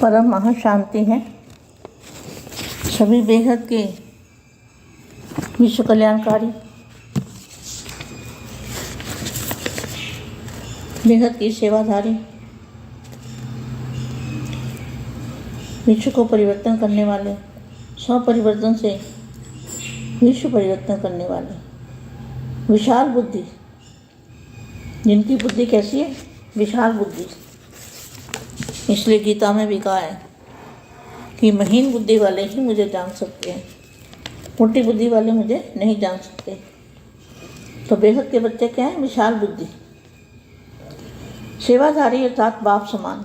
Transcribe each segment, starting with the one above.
परम महाशांति है। सभी बेहद के विश्व कल्याणकारी, बेहद की सेवाधारी, विश्व को परिवर्तन करने वाले, स्वपरिवर्तन से विश्व परिवर्तन करने वाले, विशाल बुद्धि, जिनकी बुद्धि कैसी है? विशाल बुद्धि। इसलिए गीता में भी कहा है कि महीन बुद्धि वाले ही मुझे जान सकते हैं, मोटी बुद्धि वाले मुझे नहीं जान सकते। तो बेहद के बच्चे क्या हैं? विशाल बुद्धि, सेवाधारी अर्थात बाप समान।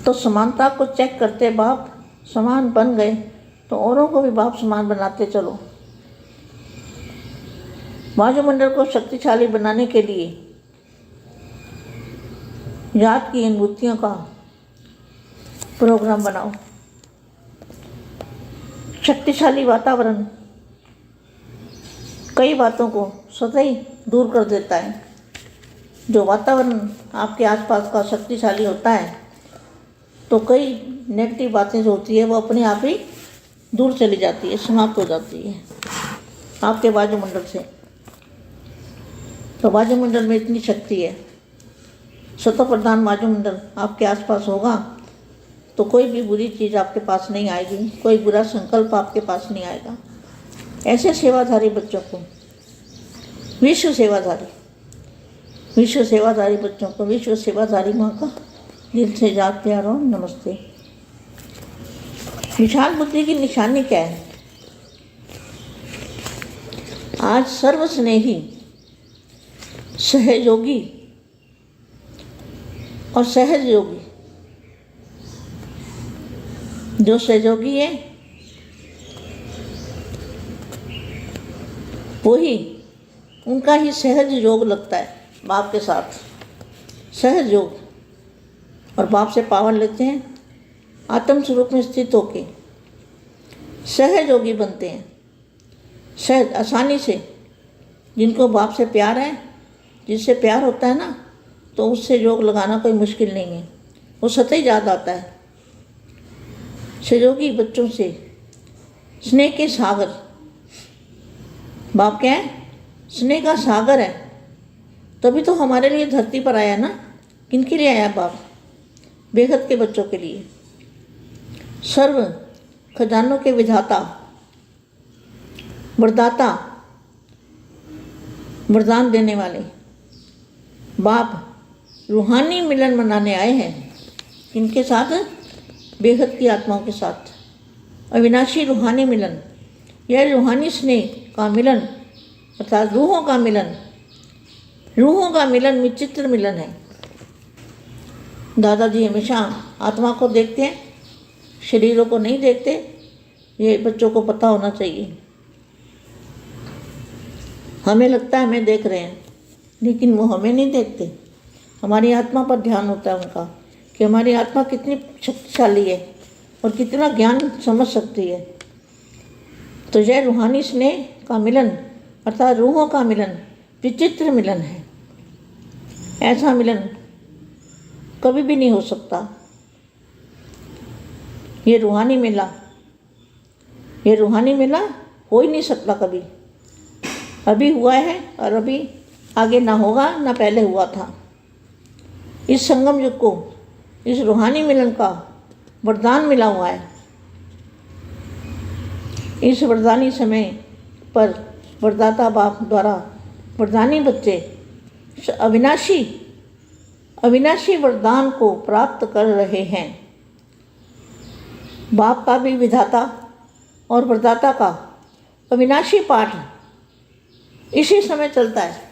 तो समानता को चेक करते बाप समान बन गए तो औरों को भी बाप समान बनाते चलो। वायुमंडल को शक्तिशाली बनाने के लिए याद की इन बुद्धियों का प्रोग्राम बनाओ। शक्तिशाली वातावरण कई बातों को स्वतः ही दूर कर देता है। जो वातावरण आपके आसपास का शक्तिशाली होता है तो कई नेगेटिव बातें जो होती है वो अपने आप ही दूर चली जाती है, समाप्त हो जाती है आपके वायुमंडल से। तो वायुमंडल में इतनी शक्ति है, स्वतः प्रधान वायुमंडल आपके आसपास होगा तो कोई भी बुरी चीज़ आपके पास नहीं आएगी, कोई बुरा संकल्प आपके पास नहीं आएगा। ऐसे सेवाधारी बच्चों को विश्व सेवाधारी बच्चों को विश्व सेवाधारी माँ का दिल से याद प्यार और नमस्ते। विशाल बुद्धि की निशानी क्या है? आज सर्वस्नेही, सहयोगी और सहज योगी। जो सहयोगी है वही, उनका ही सहज योग लगता है बाप के साथ, सहज योग। और बाप से पावर लेते हैं, आत्म स्वरूप में स्थित होके सहज योगी बनते हैं। सहज, आसानी से। जिनको बाप से प्यार है, जिससे प्यार होता है ना, तो उससे योग लगाना कोई मुश्किल नहीं है, वो स्वतः ही याद आता है। सहयोगी बच्चों से स्नेह के सागर। बाप क्या है? स्नेह का सागर है। तभी तो हमारे लिए धरती पर आया ना। किनके लिए आया बाप? बेहद के बच्चों के लिए। सर्व खजानों के विधाता, वरदाता, वरदान देने वाले बाप रूहानी मिलन मनाने आए हैं। किनके साथ? बेहद की आत्माओं के साथ। अविनाशी रूहानी मिलन, यह रूहानी स्नेह का मिलन अर्थात रूहों का मिलन। रूहों का मिलन विचित्र मिलन है। दादाजी हमेशा आत्मा को देखते हैं, शरीरों को नहीं देखते। ये बच्चों को पता होना चाहिए। हमें लगता है हमें देख रहे हैं, लेकिन वो हमें नहीं देखते। हमारी आत्मा पर ध्यान होता है उनका कि हमारी आत्मा कितनी शक्तिशाली है और कितना ज्ञान समझ सकती है। तो यह रूहानी स्नेह का मिलन अर्थात रूहों का मिलन विचित्र मिलन है। ऐसा मिलन कभी भी नहीं हो सकता। ये रूहानी मिला हो ही नहीं सकता कभी। अभी हुआ है और अभी आगे ना होगा, ना पहले हुआ था। इस संगम युग को इस रूहानी मिलन का वरदान मिला हुआ है। इस वरदानी समय पर वरदाता बाप द्वारा वरदानी बच्चे अविनाशी वरदान को प्राप्त कर रहे हैं। बाप का भी विधाता और वरदाता का अविनाशी पाठ इसी समय चलता है।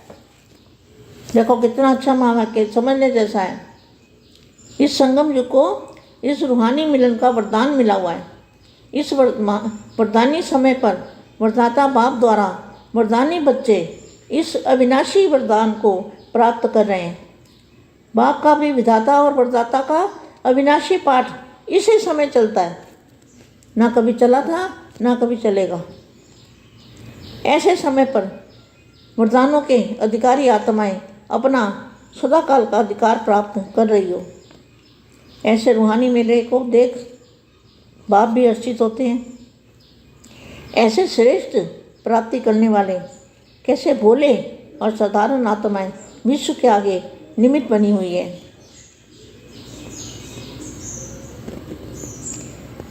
देखो कितना अच्छा मामा के समझने जैसा है। इस संगम युग को इस रूहानी मिलन का वरदान मिला हुआ है। इस वरदानी समय पर वरदाता बाप द्वारा वरदानी बच्चे इस अविनाशी वरदान को प्राप्त कर रहे हैं। बाप का भी विधाता और वरदाता का अविनाशी पाठ इसी समय चलता है। ना कभी चला था, ना कभी चलेगा। ऐसे समय पर वरदानों के अधिकारी आत्माएं अपना सदाकाल का अधिकार प्राप्त कर रही हो। ऐसे रूहानी मेले को देख बाप भी हर्षित होते हैं। ऐसे श्रेष्ठ प्राप्ति करने वाले कैसे भोले और साधारण आत्माएं विश्व के आगे निमित्त बनी हुई है,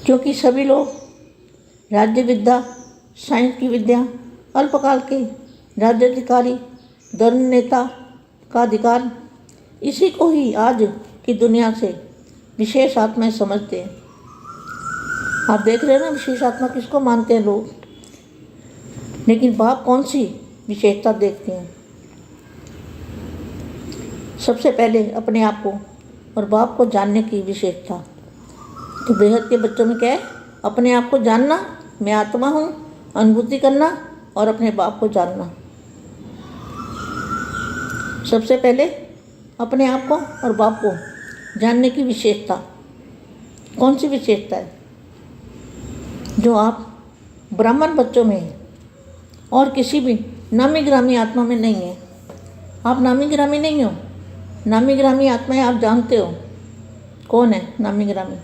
क्योंकि सभी लोग राज्य विद्या, साइंस की विद्या, अल्पकाल के राज्याधिकारी, धर्म नेता का अधिकार, इसी को ही आज की दुनिया से विशेष आत्माएं समझते हैं। आप देख रहे हो ना, विशेष आत्मा किसको मानते हैं लोग, लेकिन बाप कौन सी विशेषता देखते हैं? सबसे पहले अपने आप को और बाप को जानने की विशेषता। तो बेहद के बच्चों में क्या है? अपने आप को जानना, मैं आत्मा हूँ, अनुभूति करना और अपने बाप को जानना। सबसे पहले अपने आप को और बाप को जानने की विशेषता। कौन सी विशेषता है? जो आप ब्राह्मण बच्चों में है और किसी भी नामी ग्रामी आत्मा में नहीं है। आप नामी ग्रामी नहीं हो। नामी ग्रामी आत्माएं आप जानते हो कौन है नामी ग्रामी।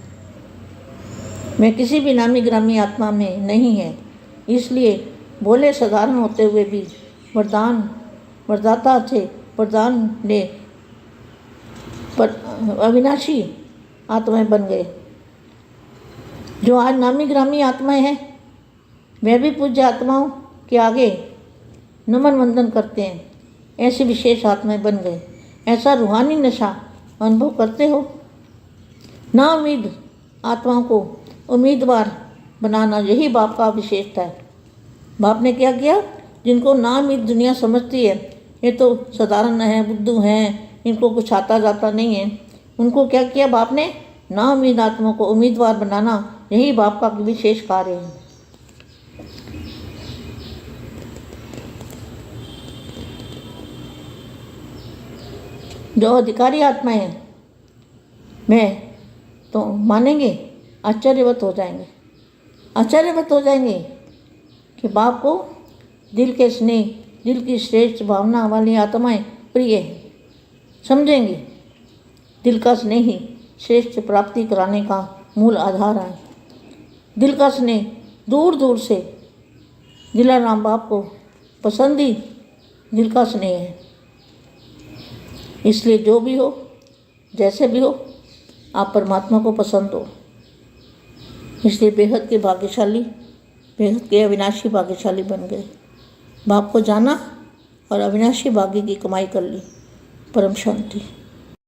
मैं किसी भी नामी ग्रामी आत्मा में नहीं है, इसलिए भोले साधारण होते हुए भी वरदाता थे, वरदान ने पर अविनाशी आत्माएं बन गए। जो आज नामी ग्रामी आत्माएं हैं वे भी पूज्य आत्माओं के आगे नमन वंदन करते हैं। ऐसी विशेष आत्माएं बन गए। ऐसा रूहानी नशा अनुभव करते हो। ना उम्मीद आत्माओं को उम्मीदवार बनाना, यही बाप का विशेषता है। बाप ने क्या किया? जिनको ना उम्मीद दुनिया समझती है, ये तो साधारण है, बुद्धू हैं, इनको कुछ आता जाता नहीं है, उनको क्या किया बाप ने? ना उम्मीद आत्माओं को उम्मीदवार बनाना, यही बाप का विशेष कार्य है। जो अधिकारी आत्माएं हैं मैं तो मानेंगे, आश्चर्यवत हो जाएंगे। आश्चर्यवत हो जाएंगे कि बाप को दिल के स्नेह, दिल की श्रेष्ठ भावना वाली आत्माएं प्रिय है। समझेंगे दिल का स्नेह ही श्रेष्ठ प्राप्ति कराने का मूल आधार है। दिल का स्नेह दूर दूर से दिलाराम बाप को पसंद ही दिल का स्नेह है। इसलिए जो भी हो, जैसे भी हो, आप परमात्मा को पसंद हो। इसलिए बेहद के भाग्यशाली, बेहद के अविनाशी भाग्यशाली बन गए। बाप को जाना और अविनाशी भाग्य की कमाई कर ली। परम शांति।